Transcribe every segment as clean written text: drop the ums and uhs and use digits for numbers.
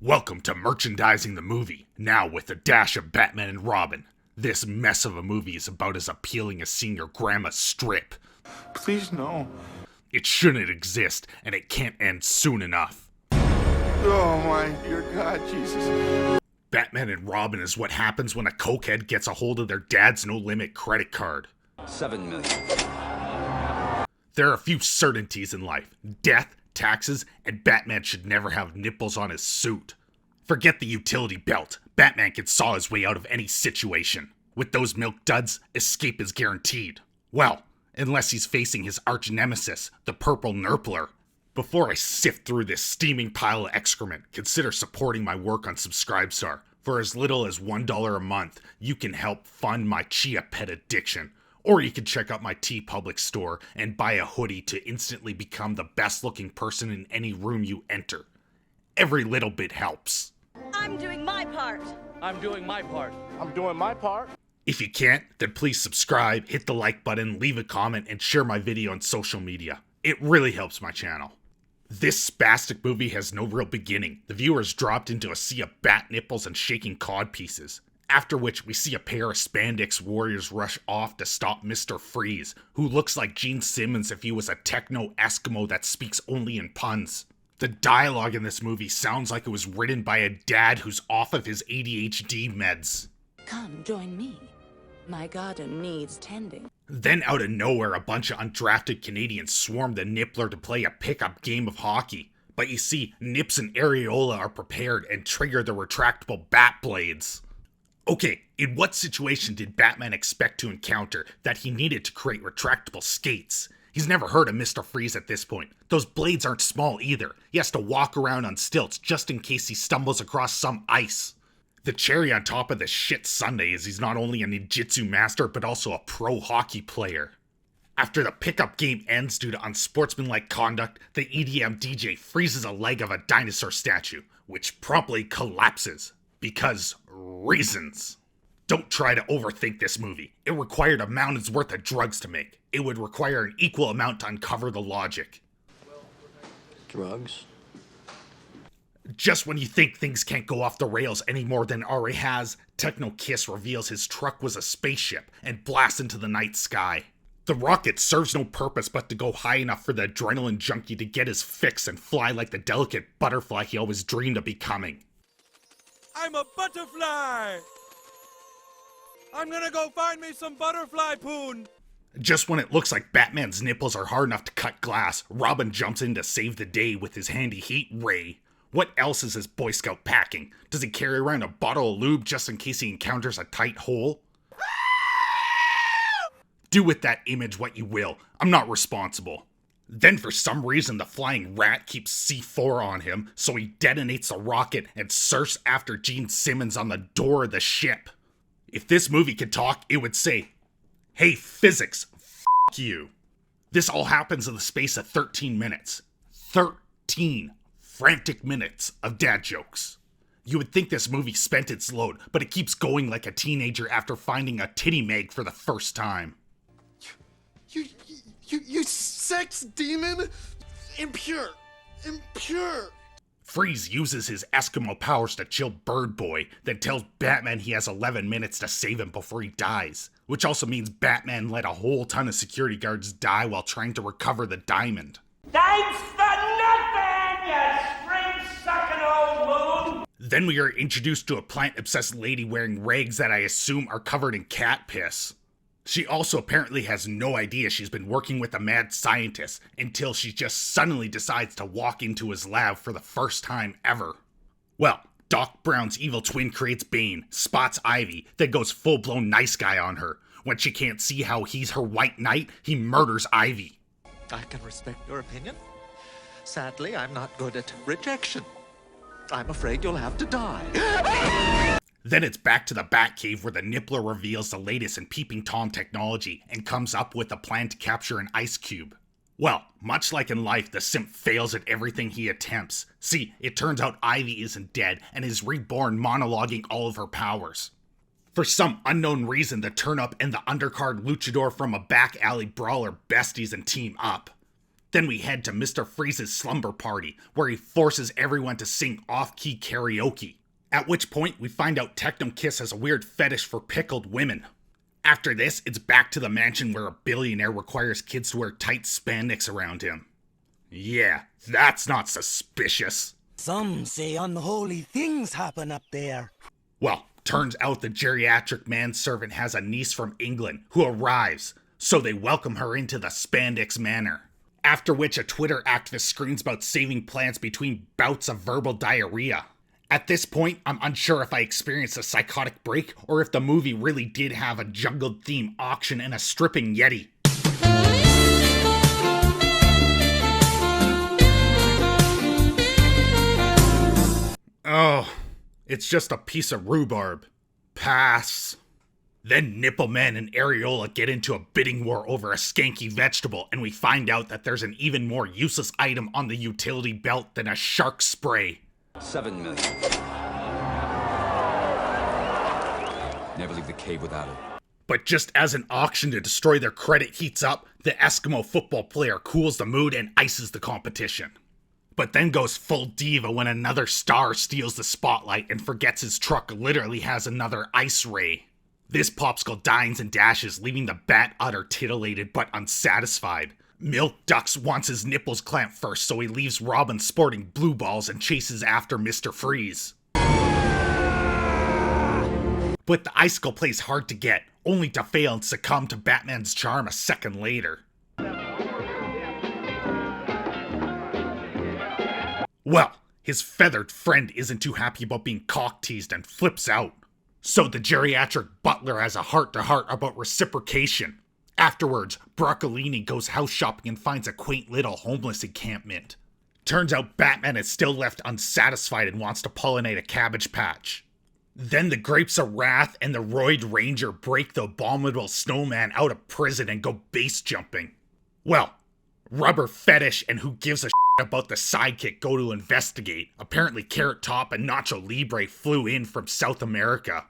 Welcome to Merchandising the Movie, now with a dash of Batman and Robin. This mess of a movie is about as appealing as seeing your grandma strip. Please, no. It shouldn't exist, and it can't end soon enough. Oh my dear God, Jesus. Batman and Robin is what happens when a cokehead gets a hold of their dad's no-limit credit card. 7 million. There are a few certainties in life. Death, taxes, and Batman should never have nipples on his suit. Forget the utility belt. Batman can saw his way out of any situation. With those milk duds, escape is guaranteed. Well, unless he's facing his arch nemesis, the Purple Nurpler. Before I sift through this steaming pile of excrement, consider supporting my work on Subscribestar. For as little as $1 a month, you can help fund my Chia Pet addiction. Or you can check out my TeePublic store and buy a hoodie to instantly become the best looking person in any room you enter. Every little bit helps. I'm doing my part. I'm doing my part. I'm doing my part. If you can't, then please subscribe, hit the like button, leave a comment, and share my video on social media. It really helps my channel. This spastic movie has no real beginning. The viewer is dropped into a sea of bat nipples and shaking cod pieces. After which, we see a pair of spandex warriors rush off to stop Mr. Freeze, who looks like Gene Simmons if he was a techno-Eskimo that speaks only in puns. The dialogue in this movie sounds like it was written by a dad who's off of his ADHD meds. Come, join me. My garden needs tending. Then out of nowhere, a bunch of undrafted Canadians swarm the Nippler to play a pickup game of hockey. But you see, Nips and Areola are prepared and trigger the retractable bat blades. Okay, in what situation did Batman expect to encounter that he needed to create retractable skates? He's never heard of Mr. Freeze at this point. Those blades aren't small either. He has to walk around on stilts just in case he stumbles across some ice. The cherry on top of this shit sundae is he's not only a ninjutsu master, but also a pro hockey player. After the pickup game ends due to unsportsmanlike conduct, the EDM DJ freezes a leg of a dinosaur statue, which promptly collapses. Because reasons. Don't try to overthink this movie. It required a mountain's worth of drugs to make. It would require an equal amount to uncover the logic. Drugs? Just when you think things can't go off the rails any more than it already has, Techno Kiss reveals his truck was a spaceship and blasts into the night sky. The rocket serves no purpose but to go high enough for the adrenaline junkie to get his fix and fly like the delicate butterfly he always dreamed of becoming. I'm a butterfly! I'm gonna go find me some butterfly poon! Just when it looks like Batman's nipples are hard enough to cut glass, Robin jumps in to save the day with his handy heat ray. What else is his Boy Scout packing? Does he carry around a bottle of lube just in case he encounters a tight hole? Do with that image what you will. I'm not responsible. Then for some reason the flying rat keeps C4 on him, so he detonates the rocket and surfs after Gene Simmons on the door of the ship. If this movie could talk, it would say, "Hey physics, f*** you." This all happens in the space of 13 minutes. 13 frantic minutes of dad jokes. You would think this movie spent its load, but it keeps going like a teenager after finding a titty mag for the first time. You sex demon? Impure. Freeze uses his Eskimo powers to chill Bird Boy, then tells Batman he has 11 minutes to save him before he dies. Which also means Batman let a whole ton of security guards die while trying to recover the diamond. Thanks for nothing, you spring-sucking old moon! Then we are introduced to a plant-obsessed lady wearing rags that I assume are covered in cat piss. She also apparently has no idea she's been working with a mad scientist until she just suddenly decides to walk into his lab for the first time ever. Well, Doc Brown's evil twin creates Bane, spots Ivy, then goes full-blown nice guy on her. When she can't see how he's her white knight, he murders Ivy. I can respect your opinion. Sadly, I'm not good at rejection. I'm afraid you'll have to die. Then it's back to the Batcave where the Nippler reveals the latest in Peeping Tom technology and comes up with a plan to capture an ice cube. Well, much like in life, the simp fails at everything he attempts. See, it turns out Ivy isn't dead and is reborn monologuing all of her powers. For some unknown reason, the Turn Up and the undercard luchador from a back alley brawler besties and team up. Then we head to Mr. Freeze's slumber party, where he forces everyone to sing off-key karaoke. At which point, we find out Techno Kiss has a weird fetish for pickled women. After this, it's back to the mansion where a billionaire requires kids to wear tight spandex around him. Yeah, that's not suspicious. Some say unholy things happen up there. Well, turns out the geriatric manservant has a niece from England who arrives, so they welcome her into the Spandex Manor. After which a Twitter activist screams about saving plants between bouts of verbal diarrhea. At this point, I'm unsure if I experienced a psychotic break or if the movie really did have a jungle theme auction and a stripping Yeti. Oh, it's just a piece of rhubarb. Pass. Then Nipple Man and Areola get into a bidding war over a skanky vegetable, and we find out that there's an even more useless item on the utility belt than a shark spray. 7 million. Never leave the cave without it. But just as an auction to destroy their credit heats up, the Eskimo football player cools the mood and ices the competition. But then goes full diva when another star steals the spotlight and forgets his truck literally has another ice ray. This popsicle dines and dashes, leaving the bat utter titillated but unsatisfied. Milk Ducks wants his nipples clamped first, so he leaves Robin sporting blue balls and chases after Mr. Freeze. But the icicle plays hard to get, only to fail and succumb to Batman's charm a second later. Well, his feathered friend isn't too happy about being cock-teased and flips out. So the geriatric butler has a heart-to-heart about reciprocation. Afterwards, Broccolini goes house shopping and finds a quaint little homeless encampment. Turns out Batman is still left unsatisfied and wants to pollinate a cabbage patch. Then the Grapes of Wrath and the Roid Ranger break the abominable snowman out of prison and go base jumping. Well, Rubber Fetish and Who Gives a about the sidekick go to investigate. Apparently Carrot Top and Nacho Libre flew in from South America.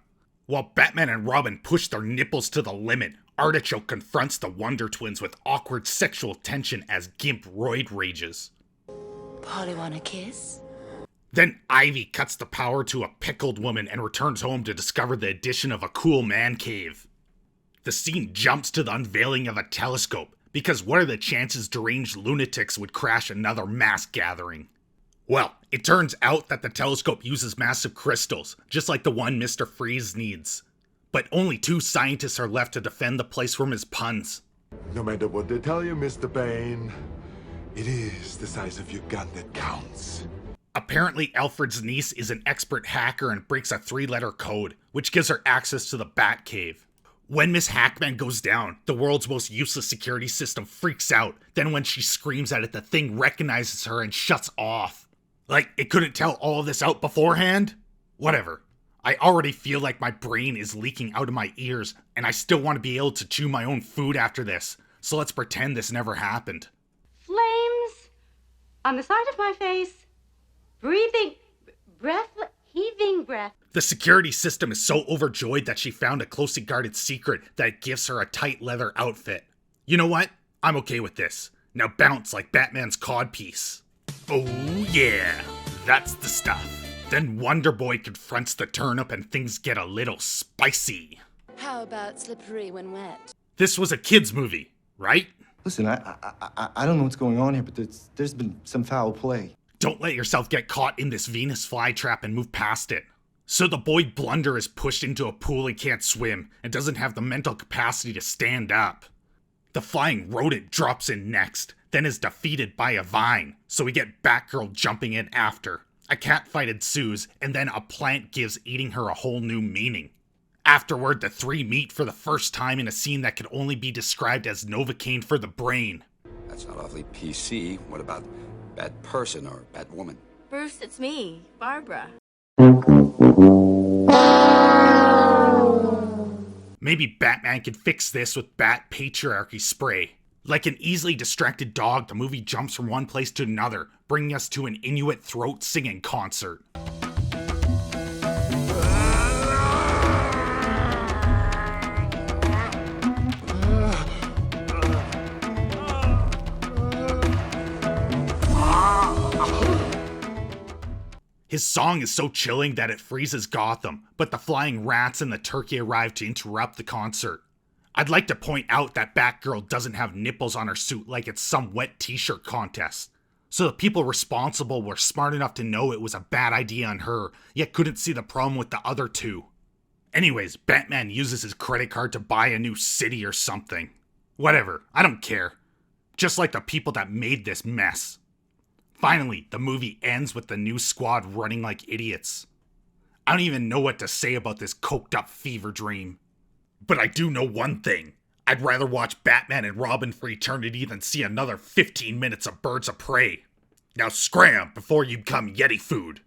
While Batman and Robin push their nipples to the limit, Artichoke confronts the Wonder Twins with awkward sexual tension as Gimp roid rages. Polly wanna kiss? Then Ivy cuts the power to a pickled woman and returns home to discover the addition of a cool man cave. The scene jumps to the unveiling of a telescope, because what are the chances deranged lunatics would crash another mass gathering? Well, it turns out that the telescope uses massive crystals, just like the one Mr. Freeze needs. But only 2 scientists are left to defend the place from his puns. No matter what they tell you, Mr. Bane, it is the size of your gun that counts. Apparently, Alfred's niece is an expert hacker and breaks a 3-letter code, which gives her access to the Batcave. When Miss Hackman goes down, the world's most useless security system freaks out. Then when she screams at it, the thing recognizes her and shuts off. Like, it couldn't tell all of this out beforehand? Whatever. I already feel like my brain is leaking out of my ears, and I still want to be able to chew my own food after this, so let's pretend this never happened. Flames on the side of my face, heaving breath. The security system is so overjoyed that she found a closely guarded secret that it gives her a tight leather outfit. You know what? I'm okay with this. Now bounce like Batman's codpiece. Oh yeah, that's the stuff. Then Wonder Boy confronts the turnip and things get a little spicy. How about slippery when wet? This was a kid's movie, right? Listen, I don't know what's going on here, but there's been some foul play. Don't let yourself get caught in this Venus flytrap and move past it. So the boy Blunder is pushed into a pool he can't swim and doesn't have the mental capacity to stand up. The flying rodent drops in next, then is defeated by a vine, so we get Batgirl jumping in after. A catfight ensues, and then a plant gives eating her a whole new meaning. Afterward, the 3 meet for the first time in a scene that could only be described as Novocaine for the brain. That's not awfully PC. What about bad person or bad woman? Bruce, it's me, Barbara. Maybe Batman could fix this with Bat Patriarchy spray. Like an easily distracted dog, the movie jumps from one place to another, bringing us to an Inuit throat singing concert. His song is so chilling that it freezes Gotham, but the flying rats and the turkey arrive to interrupt the concert. I'd like to point out that Batgirl doesn't have nipples on her suit like it's some wet t-shirt contest. So the people responsible were smart enough to know it was a bad idea on her, yet couldn't see the problem with the other two. Anyways, Batman uses his credit card to buy a new city or something. Whatever, I don't care. Just like the people that made this mess. Finally, the movie ends with the new squad running like idiots. I don't even know what to say about this coked up fever dream. But I do know one thing. I'd rather watch Batman and Robin for eternity than see another 15 minutes of Birds of Prey. Now scram before you become Yeti food.